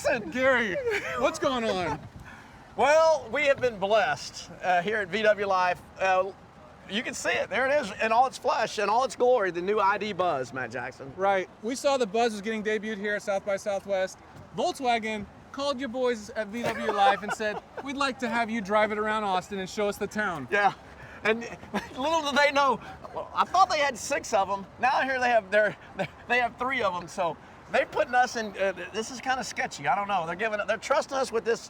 Jackson! Gary, what's going on? Well, we have been blessed here at VWLIFE. You can see it. There it is in all its flesh and all its glory, the new ID Buzz, Matt Jackson. Right. We saw the Buzz was getting debuted here at South by Southwest. Volkswagen called you boys at VWLIFE and said, we'd like to have you drive it around Austin and show us the town. Yeah. And little do they know, I thought they had 6 of them. Now here they have 3 of them. So they're putting us in. This is kind of sketchy. I don't know. They're trusting us with this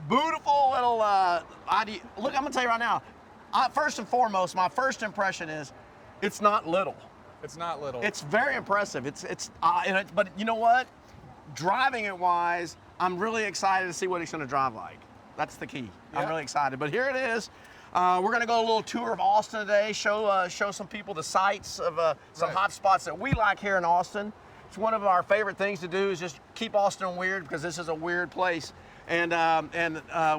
beautiful little ID. Look, I'm gonna tell you right now. First and foremost, my first impression is, it's not little. It's not little. It's very impressive. But you know what? Driving it wise, I'm really excited to see what it's gonna drive like. That's the key. Yeah. I'm really excited. But here it is. We're gonna go a little tour of Austin today. Show some people the sights of some hot spots that we like here in Austin. It's one of our favorite things to do is just keep Austin weird, because this is a weird place. And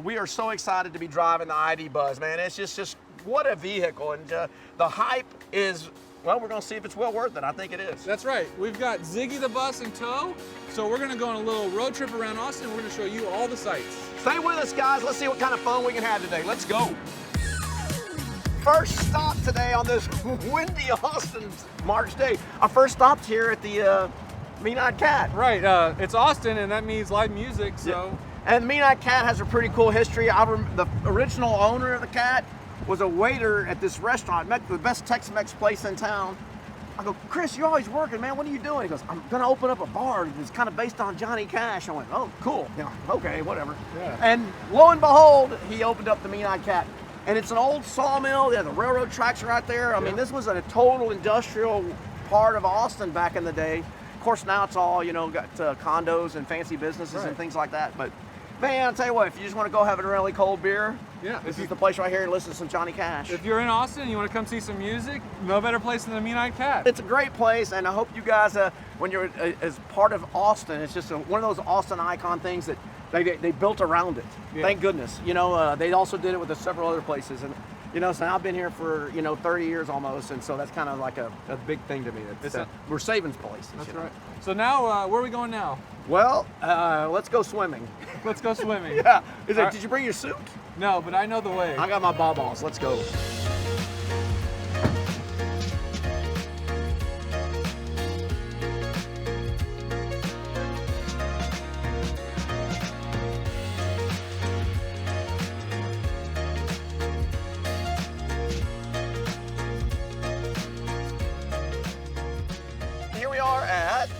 we are so excited to be driving the ID Buzz, man. It's just what a vehicle. And the hype is, well, we're gonna see if it's well worth it. I think it is. That's right. We've got Ziggy the Bus in tow. So we're gonna go on a little road trip around Austin. We're gonna show you all the sights. Stay with us, guys. Let's see what kind of fun we can have today. Let's go. First stop today on this windy Austin March day. Our first stop's here at the Mean-Eyed Cat. Right. It's Austin, and that means live music. So. Yeah. And Mean-Eyed Cat has a pretty cool history. The original owner of the cat was a waiter at this restaurant, the best Tex-Mex place in town. I go, Chris, you're always working, man. What are you doing? He goes, I'm gonna open up a bar. It's kind of based on Johnny Cash. I went, oh, cool. You know, okay, whatever. Yeah. And lo and behold, he opened up the Mean-Eyed Cat. And it's an old sawmill. Yeah, the railroad tracks are right there. I mean, this was a total industrial part of Austin back in the day. Of course, now it's all, got condos and fancy businesses and things like that. But man, I'll tell you what, if you just want to go have a really cold beer, this is the place right here to listen to some Johnny Cash. If you're in Austin and you want to come see some music, no better place than the Mean-Eyed Cat. It's a great place, and I hope you guys, when you're as part of Austin, it's just one of those Austin icon things that they built around it. Yeah. Thank goodness. They also did it with several other places, and so now I've been here for 30 years almost, and so that's kind of like a big thing to me. We're savings places. That's right. So now, where are we going now? Well, let's go swimming. Let's go swimming. Yeah. Did you bring your suit? No, but I know the way. I got my ball-balls. Let's go.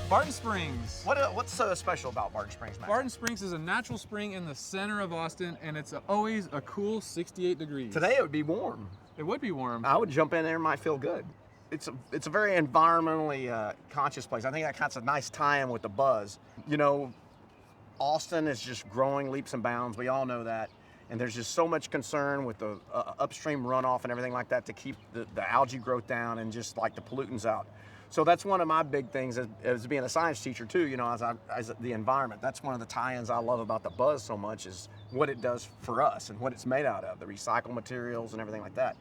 Barton Springs. What's so special about Barton Springs, Matt? Barton Springs is a natural spring in the center of Austin, and it's always a cool 68 degrees. Today it would be warm. It would be warm. I would jump in there and might feel good. It's a very environmentally conscious place. I think that kind of a nice tie-in with the Buzz. Austin is just growing leaps and bounds. We all know that. And there's just so much concern with the upstream runoff and everything like that to keep the algae growth down and just like the pollutants out. So that's one of my big things as being a science teacher too, as the environment. That's one of the tie-ins I love about the Buzz so much is what it does for us and what it's made out of, the recycled materials and everything like that.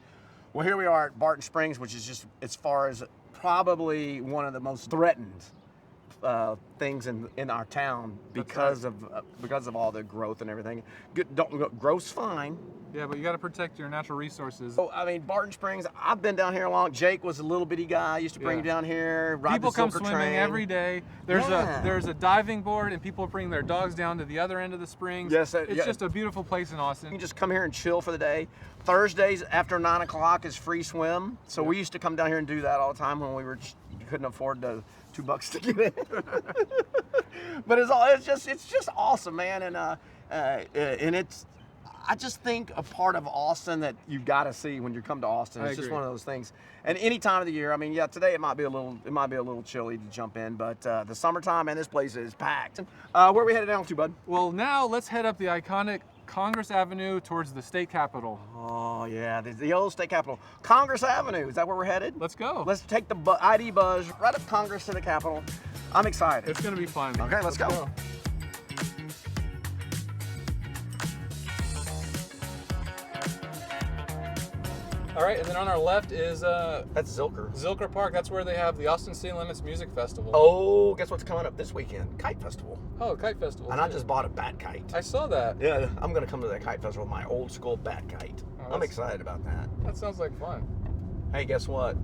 Well, here we are at Barton Springs, which is just as far as probably one of the most threatened things in our town because of all the growth and everything. Growth's fine. Yeah, but you got to protect your natural resources. Oh, I mean, Barton Springs, I've been down here long. Jake was a little bitty guy. I used to bring him down here. People come Zilker swimming train. every day. There's a diving board, and people bring their dogs down to the other end of the springs. Yes, it's just a beautiful place in Austin. You can just come here and chill for the day. Thursdays after 9 o'clock is free swim. So we used to come down here and do that all the time when we couldn't afford the $2 to get in. But it's just awesome, man, and it's. I just think a part of Austin that you've got to see when you come to Austin. It's just one of those things. And any time of the year, I mean, today it might be a little chilly to jump in, but the summertime, man, this place is packed. Where are we headed down to, bud? Well, now let's head up the iconic Congress Avenue towards the state capitol. Oh yeah, the old state capitol, Congress Avenue. Is that where we're headed? Let's go. Let's take the ID Buzz right up Congress to the Capitol. I'm excited. It's gonna be fun. Okay, let's go. All right, and then on our left is That's Zilker. Zilker Park. That's where they have the Austin City Limits Music Festival. Oh, guess what's coming up this weekend? Kite Festival. Oh, Kite Festival. And I just bought a bat kite. I saw that. Yeah, I'm gonna come to that kite festival with my old school bat kite. Oh, I'm excited about that. That sounds like fun. Hey, guess what?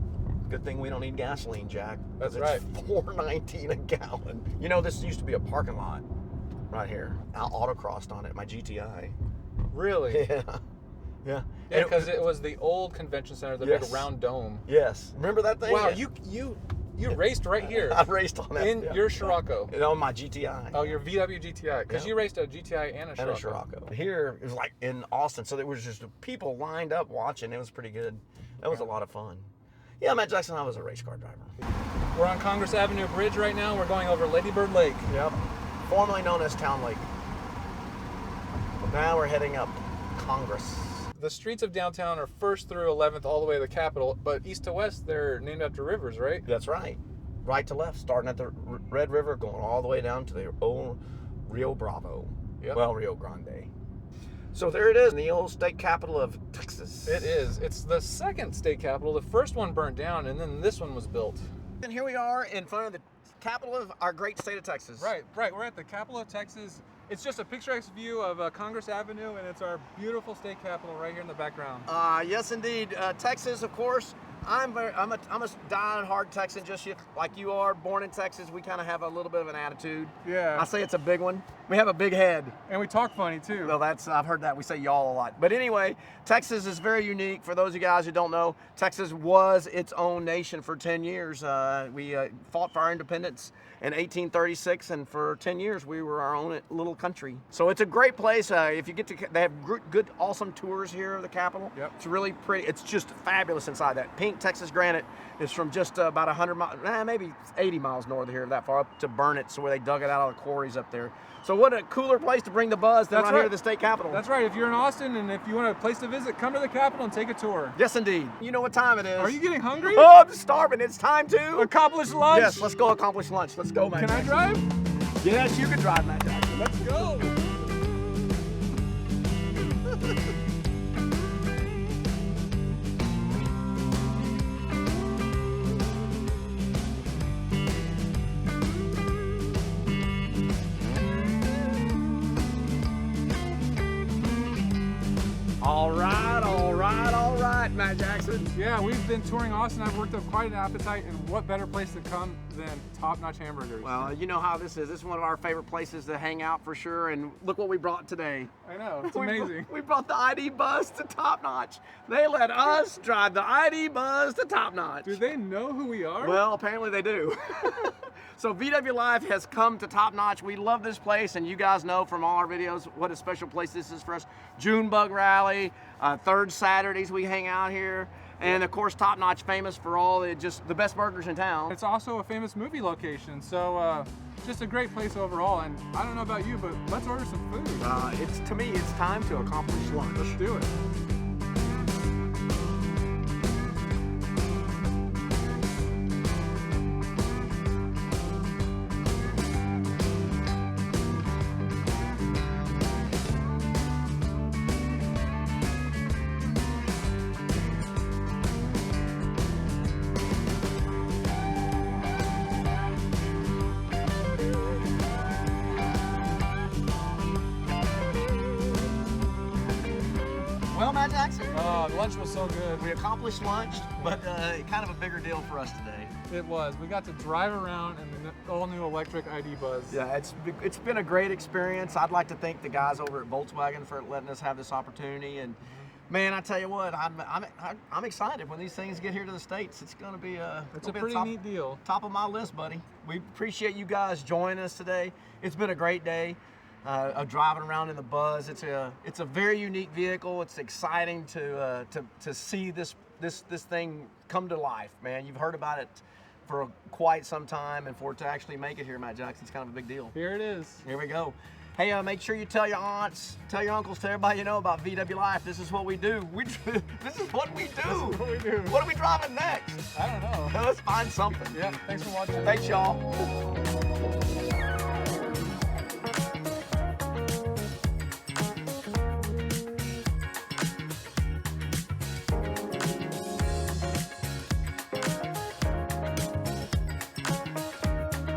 Good thing we don't need gasoline, Jack. That's it's right. $4.19 a gallon. You know, this used to be a parking lot right here. I autocrossed on it, my GTI. Really? Yeah. Yeah. Yeah, because it was the old convention center, the big round dome. Yes. Remember that thing? Wow, Yeah. you raced right here. I raced on that. In yeah. your Scirocco. And on my GTI. Oh, your VW GTI. Because Yeah. you raced a GTI and a Scirocco. And a Scirocco. Here, it was like in Austin, so there was just people lined up watching. It was pretty good. That was a lot of fun. Yeah, Matt Jackson, I was a race car driver. We're on Congress Avenue Bridge right now. We're going over Lady Bird Lake. Yep. Formerly known as Town Lake. But now we're heading up Congress. The streets of downtown are 1st through 11th all the way to the Capitol, but east to west, they're named after rivers, right? That's right. Right to left, starting at the Red River, going all the way down to the old Rio Bravo. Yep. Well, Rio Grande. So there it is, the old state capital of Texas. It is. It's the second state capitol. The first one burned down, and then this one was built. And here we are in front of the capital of our great state of Texas. Right. We're at the capital of Texas. It's just a picturesque view of Congress Avenue, and it's our beautiful state capitol right here in the background. Yes, indeed. Texas, of course. I'm a die-hard Texan, just like you are. Born in Texas, we kind of have a little bit of an attitude. Yeah. I say it's a big one. We have a big head. And we talk funny too. Well, I've heard that. We say y'all a lot. But anyway, Texas is very unique. For those of you guys who don't know, Texas was its own nation for 10 years. We fought for our independence in 1836, and for 10 years we were our own little country. So it's a great place. If you get to, they have good, awesome tours here of the Capitol. Yep. It's really pretty. It's just fabulous inside. That pink Texas granite is from just about 100 miles, maybe 80 miles north of here, that far up to Burnett, so where they dug it out of the quarries up there. So what a cooler place to bring the buzz than right here to the state capitol. That's right. If you're in Austin and if you want a place to visit, come to the Capitol and take a tour. Yes, indeed. You know what time it is. Are you getting hungry? Oh, I'm starving. It's time to Accomplish lunch? Yes, let's go accomplish lunch. Let's go, man. Can I drive? Yes, you can drive, Matt Jackson. Let's go. All right, Matt Jackson. Yeah, we've been touring Austin. I've worked up quite an appetite, and what better place to come than top-notch hamburgers? Well, you know how this is. This is one of our favorite places to hang out for sure, and look what we brought today. I know, it's amazing. We brought the ID Buzz to Top Notch. They let us drive the ID Buzz to Top Notch. Do they know who we are? Well, apparently they do. So VWLIFE has come to Top Notch. We love this place, and you guys know from all our videos what a special place this is for us. June Bug Rally, third Saturdays we hang out here, and of course Top Notch famous for all the best burgers in town. It's also a famous movie location, so just a great place overall. And I don't know about you, but let's order some food. To me, it's time to accomplish lunch. Let's do it. Well, Matt Jackson, Oh, the lunch was so good. we accomplished lunch, but kind of a bigger deal for us today. It was. We got to drive around in the all-new electric ID Buzz. Yeah, it's been a great experience. I'd like to thank the guys over at Volkswagen for letting us have this opportunity. And man, I tell you what, I'm excited when these things get here to the States. It's going to be It's a pretty neat deal. top of my list, buddy. We appreciate you guys joining us today. It's been a great day of driving around in the Buzz. It's a very unique vehicle. It's exciting to see this thing come to life, man. You've heard about it for quite some time, and for it to actually make it here, Matt Jackson, it's kind of a big deal. Here it is. Here we go. Hey, make sure you tell your aunts, tell your uncles, tell everybody you know about VWLIFE. This is what we do. This is what we do. This is what we do. What are we driving next? I don't know. Let's find something. Yeah, thanks for watching. Thanks, y'all.